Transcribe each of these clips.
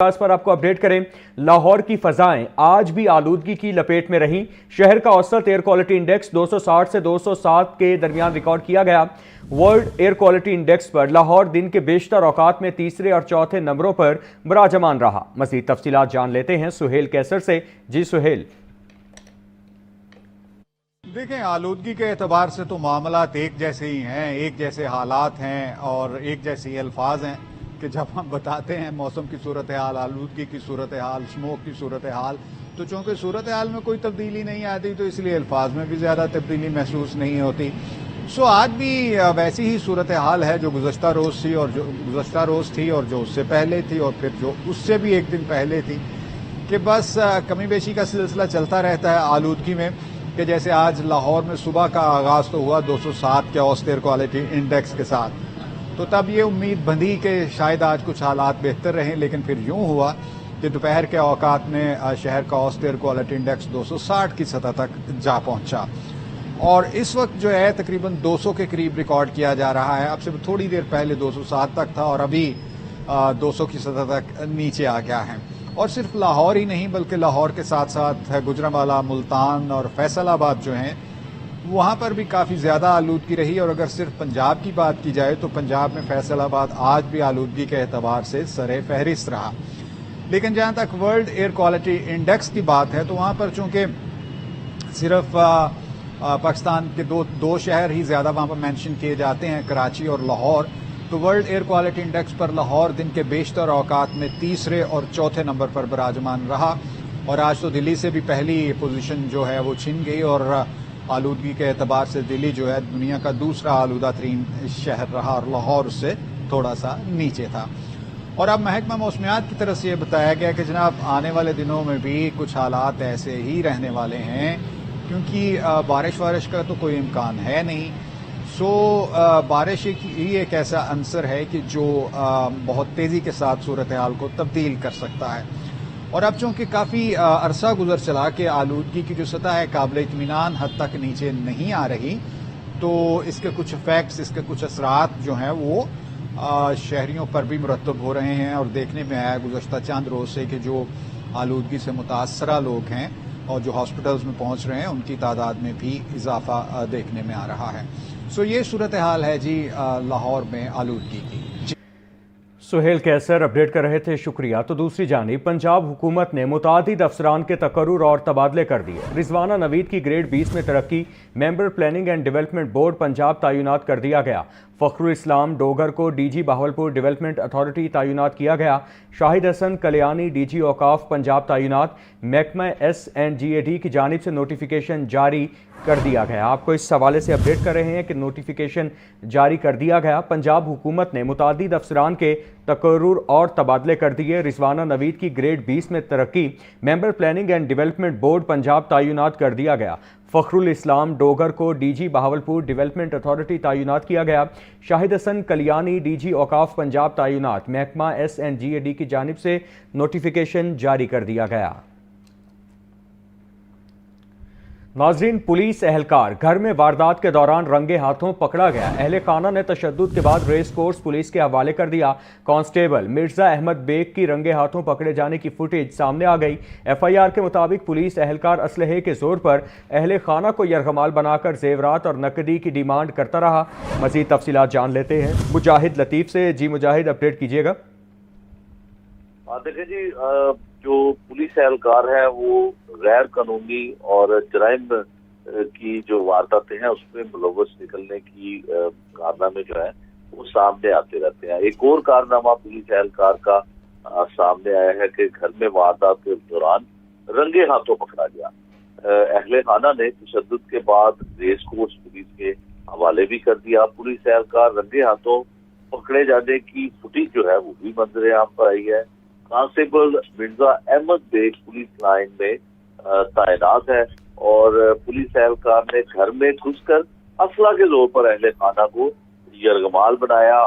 पर आपको अपडेट करें। लाहौर की फजाएं आज भी आलूदगी की लपेट में रहीं। शहर का औसत एयर क्वालिटी इंडेक्स 260 से 207 के दरमियान रिकॉर्ड किया गया। वर्ल्ड एयर क्वालिटी इंडेक्स पर लाहौर दिन के बेशतर औकात में तीसरे और चौथे नंबरों पर बराजमान रहा। मजीद तफसीलात जान लेते हैं सुहेल कैसर से। जी सुहेल। देखें, आलूदगी के एतबार से तो मामलात एक जैसे ही हैं, एक जैसे हालात हैं और एक जैसे ही अल्फाज हैं कि जब हम बताते हैं मौसम की सूरत हाल, आलूदगी की सूरत हाल, स्मोक की सूरत हाल, तो चूँकि सूरत हाल में कोई तब्दीली नहीं आती तो इसलिए अल्फाज में भी ज़्यादा तब्दीली महसूस नहीं होती। सो आज भी वैसी ही सूरत हाल है जो गुज़श्ता रोज़ थी और जो उससे पहले थी और फिर जो उससे भी एक दिन पहले थी, कि बस कमी बेशी का सिलसिला चलता रहता है आलूदगी में। कि जैसे आज लाहौर में सुबह का आगाज़ तो हुआ 207 के औसत एयर क्वालिटी इंडेक्स के साथ, तो तब ये उम्मीद बंधी कि शायद आज कुछ हालात बेहतर रहें, लेकिन फिर यूं हुआ कि दोपहर के औकात में शहर का औसत एयर क्वालिटी इंडेक्स 260 की सतह तक जा पहुंचा और इस वक्त जो है तकरीबन 200 के करीब रिकॉर्ड किया जा रहा है। अब से थोड़ी देर पहले 207 तक था और अभी 200 की सतह तक नीचे आ गया है। और सिर्फ लाहौर ही नहीं बल्कि लाहौर के साथ साथ गुजरांवाला, मुल्तान और फैसलाबाद जो हैं वहाँ पर भी काफ़ी ज़्यादा आलूदगी रही। और अगर सिर्फ पंजाब की बात की जाए तो पंजाब में फैसलाबाद आज भी आलूदगी के एतबार से सरे फहरिस्त रहा। लेकिन जहाँ तक वर्ल्ड एयर क्वालिटी इंडेक्स की बात है तो वहाँ पर चूँकि सिर्फ पाकिस्तान के दो शहर ही ज़्यादा वहाँ पर मेंशन किए जाते हैं, कराची और लाहौर, तो वर्ल्ड एयर क्वालिटी इंडेक्स पर लाहौर दिन के बेशतर औकात में तीसरे और चौथे नंबर पर बराजमान रहा। और आज तो दिल्ली से भी पहली पोजीशन जो है वो छिन गई और आलूदगी के एतबार से दिल्ली जो है दुनिया का दूसरा आलूदा तरीन शहर रहा और लाहौर उससे थोड़ा सा नीचे था। और अब महकमा मौसमियात की तरफ से ये बताया गया कि जनाब आने वाले दिनों में भी कुछ हालात ऐसे ही रहने वाले हैं, क्योंकि बारिश का तो कोई इम्कान है नहीं। सो बारिश ही एक ऐसा अंसर है कि जो बहुत तेज़ी के साथ सूरत हाल को तब्दील कर सकता है। और अब चूँकि काफ़ी अरसा गुजर चला कि आलूदगी की जो सतह है काबिल इत्मीनान हद तक नीचे नहीं आ रही, तो इसके कुछ इफेक्ट्स, इसके कुछ असरात जो हैं वो शहरियों पर भी मुरतब हो रहे हैं। और देखने में आया गुज़श्ता चंद रोज़ से कि जो आलूदगी से मुतासरा लोग हैं और जो हॉस्पिटल्स में पहुंच रहे हैं उनकी तादाद में भी इजाफा देखने में आ रहा है। सो ये सूरत हाल है जी लाहौर में आलूदगी की। सुहेल कैसर अपडेट कर रहे थे, शुक्रिया। तो दूसरी जानिब पंजाब हुकूमत ने मुतादिद अफसरान के तकर्रुर और तबादले कर दिए। रिजवाना नवीद की ग्रेड 20 में तरक्की, member planning and development board Punjab तैनात कर दिया गया। फखरुल इस्लाम डोगर को डीजी बहावलपुर डेवलपमेंट अथॉरिटी तैनात किया गया। शाहिद हसन कल्याणी डीजी औकाफ पंजाब तैनात। महकमा SNGAD की जानिब से नोटिफिकेशन जारी कर दिया गया। आपको इस हवाले से अपडेट कर रहे हैं कि नोटिफिकेशन जारी कर दिया गया। पंजाब हुकूमत ने मुतादिद अफसरान के तकर्रुर और तबादले कर दिए। रिजवाना नवीद की ग्रेड 20 में तरक्की, member planning and development board Punjab तैनात कर दिया गया। फखरुल इस्लाम डोगर को डीजी बहावलपुर डेवलपमेंट अथॉरिटी तैनात किया गया। शाहिद हसन कल्याणी डीजी औकाफ पंजाब तैनात। महकमा SNGAD की जानिब से नोटिफिकेशन जारी कर दिया गया। नाज़रीन, पुलिस एहलकार घर में वारदात के दौरान रंगे हाथों पकड़ा गया। अहले खाना ने तशद्दुद के बाद रेस कोर्स पुलिस के हवाले कर दिया। कांस्टेबल मिर्जा अहमद बेग की रंगे हाथों पकड़े जाने की फुटेज सामने आ गई। FIR के मुताबिक पुलिस एहलकार असलहे के जोर पर अहले खाना को यरगमाल बनाकर जेवरात और नकदी की डिमांड करता रहा। मजीद तफसीलात जान लेते हैं मुजाहिद लतीफ से। जी मुजाहिद, अपडेट कीजिएगा। देखिए जी, जो पुलिस एहलकार है वो गैर कानूनी और जराइम की जो वारदातें हैं उसमें मुलव्वस निकलने की कारनामे जो है वो सामने आते रहते हैं। एक और कारनामा पुलिस एहलकार का सामने आया है कि घर में वारदात के दौरान रंगे हाथों पकड़ा गया। अहले खाना ने तशद्दुद के बाद रेस कोर्स पुलिस के हवाले भी कर दिया। पुलिस एहलकार रंगे हाथों पकड़े जाने की फुटेज जो है वो भी मंजर आम पर आई है। Constable Mirza Ahmed Baig police line में तैनात है और पुलिस एहलकार ने घर में घुसकर असला के जोर पर अहले खाना को यरगमाल बनाया।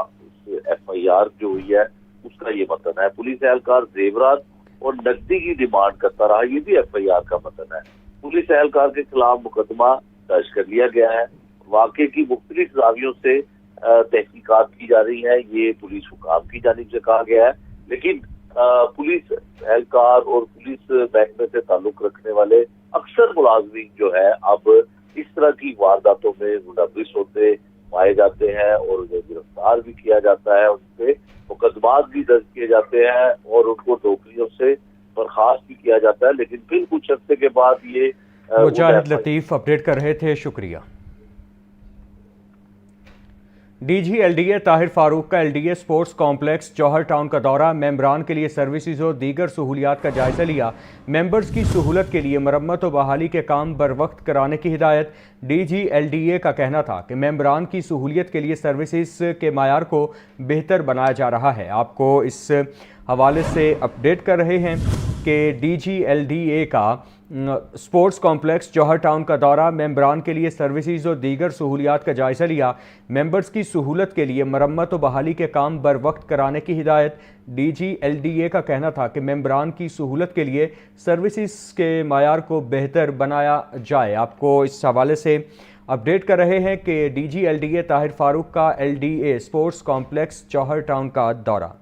FIR जो हुई है उसका ये मतन है। पुलिस एहलकार जेवरात और नकदी की डिमांड करता रहा, ये भी FIR का मतन है। पुलिस एहलकार के खिलाफ मुकदमा दर्ज कर लिया गया है। वाक़े की मुख्तलिफ जावियों से तहकीकात की जा रही है, ये पुलिस हुकाम की जानिब से कहा गया है। लेकिन पुलिस एहलकार और पुलिस महकमे से ताल्लुक रखने वाले अक्सर मुलाजमीन जो है अब इस तरह की वारदातों में मुलव्विस होते पाए जाते हैं और गिरफ्तार भी किया जाता है, उनपे मुकदमात भी दर्ज किए जाते हैं और उनको नौकरियों से बर्खास्त भी किया जाता है। लेकिन फिर कुछ अर्से के बाद ये मुजाहिद लतीफ अपडेट कर रहे थे, शुक्रिया। डीजी एलडीए ताहिर फारूक का एलडीए स्पोर्ट्स कॉम्प्लेक्स जौहर टाउन का दौरा, मेंबरान के लिए सर्विसेज और दीगर सहूलियात का जायजा लिया। मेंबर्स की सहूलत के लिए मरम्मत और बहाली के काम बर वक्त कराने की हिदायत। डीजी एलडीए का कहना था कि मेंबरान की सहूलियत के लिए सर्विसेज के मायार को बेहतर बनाया जा रहा है। आपको इस हवाले से अपडेट कर रहे हैं कि डीजी एलडीए का स्पोर्ट्स कॉम्प्लेक्स जौहर टाउन का दौरा, मेंबरान के लिए सर्विसेज और दीगर सहूलियात का जायजा लिया। मेंबर्स की सहूलत के लिए मरम्मत और बहाली के काम बर वक्त कराने की हिदायत। डीजी एलडीए का कहना था कि मेंबरान की सहूलत के लिए सर्विसेज के मायार को बेहतर बनाया जाए। आपको इस हवाले से अपडेट कर रहे हैं कि डीजी एलडीए ताहिर फारूक का एलडीए स्पोर्ट्स कॉम्प्लेक्स जौहर टाउन का दौरा।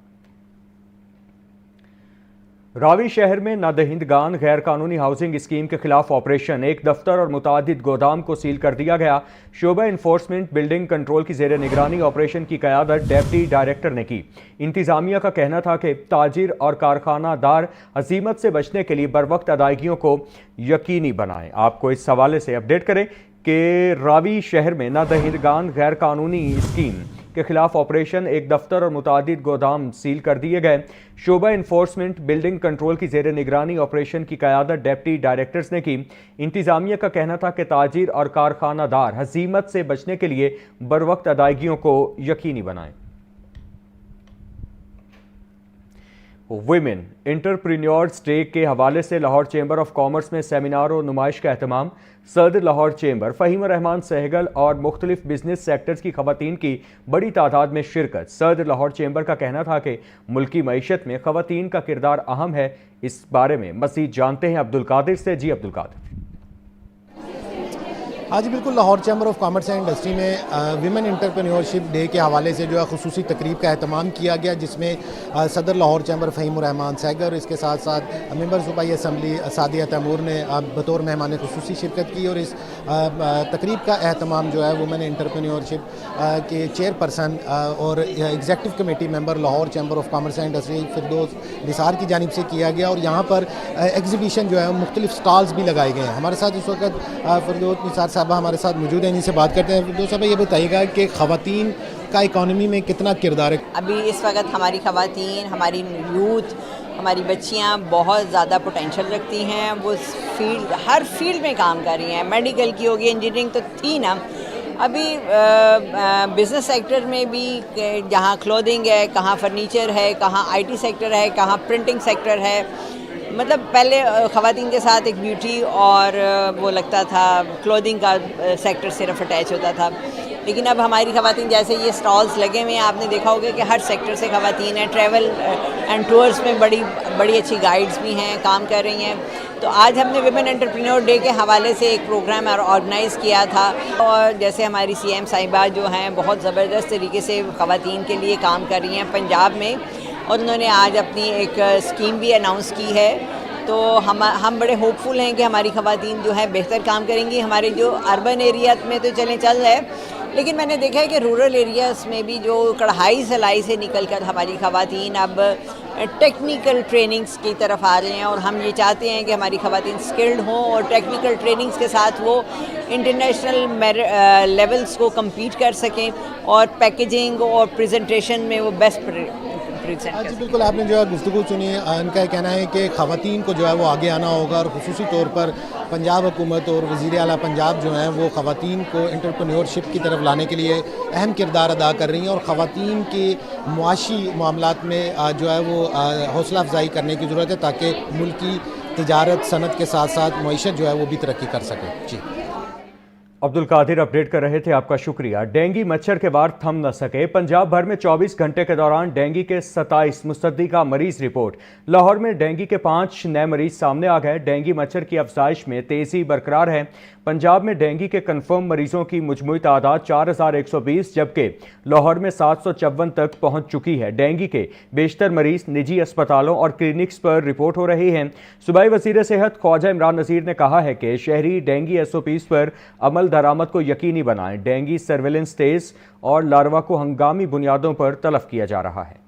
रावी शहर में नादहिंदगान गैर कानूनी हाउसिंग स्कीम के खिलाफ ऑपरेशन, एक दफ्तर और मुतादिद गोदाम को सील कर दिया गया। शोबा इन्फोर्समेंट बिल्डिंग कंट्रोल की जेर निगरानी ऑपरेशन की क़यादत डेप्टी डायरेक्टर ने की। इंतजामिया का कहना था कि ताजिर और कारखानादार हसीमत से बचने के लिए बर वक्त अदायगियों को यकीनी बनाएं। आपको इस हवाले से अपडेट करें कि रावी शहर में नादहिंदगान गैर कानूनी स्कीम के खिलाफ ऑपरेशन, एक दफ्तर और मुतादिद गोदाम सील कर दिए गए। शोबा इन्फोर्समेंट बिल्डिंग कंट्रोल की जेर निगरानी ऑपरेशन की क़यादत डेप्टी डायरेक्टर्स ने की। इंतजामिया का कहना था कि ताजिर और कारखानादार हसीमत से बचने के लिए बर वक्त अदायगियों को यकीनी बनाएं। विमेन एंटरप्रेन्योर्स डे के हवाले से लाहौर चैम्बर ऑफ कॉमर्स में सेमिनार और नुमाइश का एहतमाम। सदर लाहौर चैम्बर फ़हीम रहमान सहगल और मुख्तलिफ बिजनेस सेक्टर्स की ख़वातीन की बड़ी तादाद में शिरकत। सदर लाहौर चैम्बर का कहना था कि मुल्की मईशत में ख़वातीन का किरदार अहम है। इस बारे में मज़ीद जानते हैं अब्दुल कादिर से। जी अब्दुल कादिर। हाँ जी बिल्कुल, Lahore chamber of commerce and industry में विमेन एंटरप्रेन्योरशिप डे के हवाले से जो है खुसूसी तकरीब का एहतमाम किया गया, जिसमें सदर लाहौर चैम्बर फ़हीम रहमान सहगर, इसके साथ साथ मेंबर सूबाई असम्बली सादिया तैमूर ने बतौर मेहमान खुसूसी शिरकत की। और इस तकरीब का एहतमाम जो है वुमेन एंटरप्रेन्योरशिप के चेयरपर्सन और executive committee member Lahore chamber of commerce and industry Firdous Nisar की जानिब से किया गया। और यहाँ पर एग्जीबिशन जो है मुख्तलिफ स्टॉल्स भी लगाए गए हैं। हमारे साथ इस वक्त फिरदौस निसार साहबा हमारे साथ मौजूद हैं, इनसे बात करते हैं। फिरदौस साहबा, ये बताइएगा कि ख़वातीन का इकॉनमी में कितना किरदार है? अभी इस वक्त हमारी ख़वातीन, हमारी यूथ, हमारी बच्चियां बहुत ज़्यादा पोटेंशियल रखती हैं। वो हर फील्ड में काम कर रही हैं। मेडिकल की होगी, इंजीनियरिंग तो थी ना, अभी बिज़नेस सेक्टर में भी जहाँ क्लोथिंग है, कहाँ फर्नीचर है, कहाँ आईटी सेक्टर है, कहाँ प्रिंटिंग सेक्टर है। मतलब पहले ख़वातीन के साथ एक ब्यूटी और वो लगता था क्लोथिंग का सेक्टर सिर्फ अटैच होता था, लेकिन अब हमारी ख़वातीन जैसे ये स्टॉल्स लगे हुए हैं, आपने देखा होगा कि हर सेक्टर से ख़वातीन हैं। ट्रैवल एंड टूर्स में बड़ी अच्छी गाइड्स भी हैं, काम कर रही हैं। तो आज हमने विमेन एंटरप्रेन्योर डे के हवाले से एक प्रोग्राम ऑर्गेनाइज़ किया था। और जैसे हमारी सीएम साहिबा जो हैं बहुत ज़बरदस्त तरीके से ख़वातीन के लिए काम कर रही हैं पंजाब में, और उन्होंने आज अपनी एक स्कीम भी अनाउंस की है। तो हम बड़े होपफुल हैं कि हमारी ख़वातीन जो है बेहतर काम करेंगी। हमारे जो अर्बन एरिया में तो चल रहा है, लेकिन मैंने देखा है कि रूरल एरियाज़ में भी जो कढ़ाई सिलाई से निकलकर हमारी ख़वातीन अब टेक्निकल ट्रेनिंग्स की तरफ आ रहे हैं। और हम ये चाहते हैं कि हमारी ख़वातीन स्किल्ड हों और टेक्निकल ट्रेनिंग्स के साथ वो इंटरनेशनल लेवल्स को कम्पीट कर सकें और पैकेजिंग और प्रेजेंटेशन में वो बेस्ट जी बिल्कुल, आपने जो है गुफ्तगू सुनी। इनका कहना है कि ख़वातीन को जो है वो आगे आना होगा और खुसूसी तौर पर पंजाब हुकूमत और वज़ीर आला पंजाब जो हैं वो ख़वातीन को एंटरप्रेन्योरशिप की तरफ लाने के लिए अहम किरदार अदा कर रही हैं। और ख़वातीन के मुआशी मामलात में जो है वो हौसला अफजाई करने की ज़रूरत है, ताकि मुल्क की तिजारत सनत के साथ साथ मईशत जो है वो भी तरक्की कर सके। जी अब्दुल कादिर अपडेट कर रहे थे, आपका शुक्रिया। डेंगू मच्छर के वार थम न सके। पंजाब भर में 24 घंटे के दौरान डेंगू के 27 मुस्तदी का मरीज रिपोर्ट। लाहौर में डेंगू के 5 नए मरीज सामने आ गए। डेंगू मच्छर की अफजाइश में तेजी बरकरार है। पंजाब में डेंगू के कन्फर्म मरीजों की मुजमुई तादाद 4120 जबकि लाहौर में 754 तक पहुंच चुकी है। डेंगू के बेशतर मरीज निजी अस्पतालों और क्लिनिक्स पर रिपोर्ट हो रहे हैं। सूबाई वज़ीर सेहत ख्वाजा इमरान नज़ीर ने कहा है कि शहरी डेंगू SOPs पर अमल दरामद को यकीनी बनाएं। डेंगू सर्वेलेंस तेज और लार्वा को हंगामी बुनियादों पर तलब किया जा रहा है।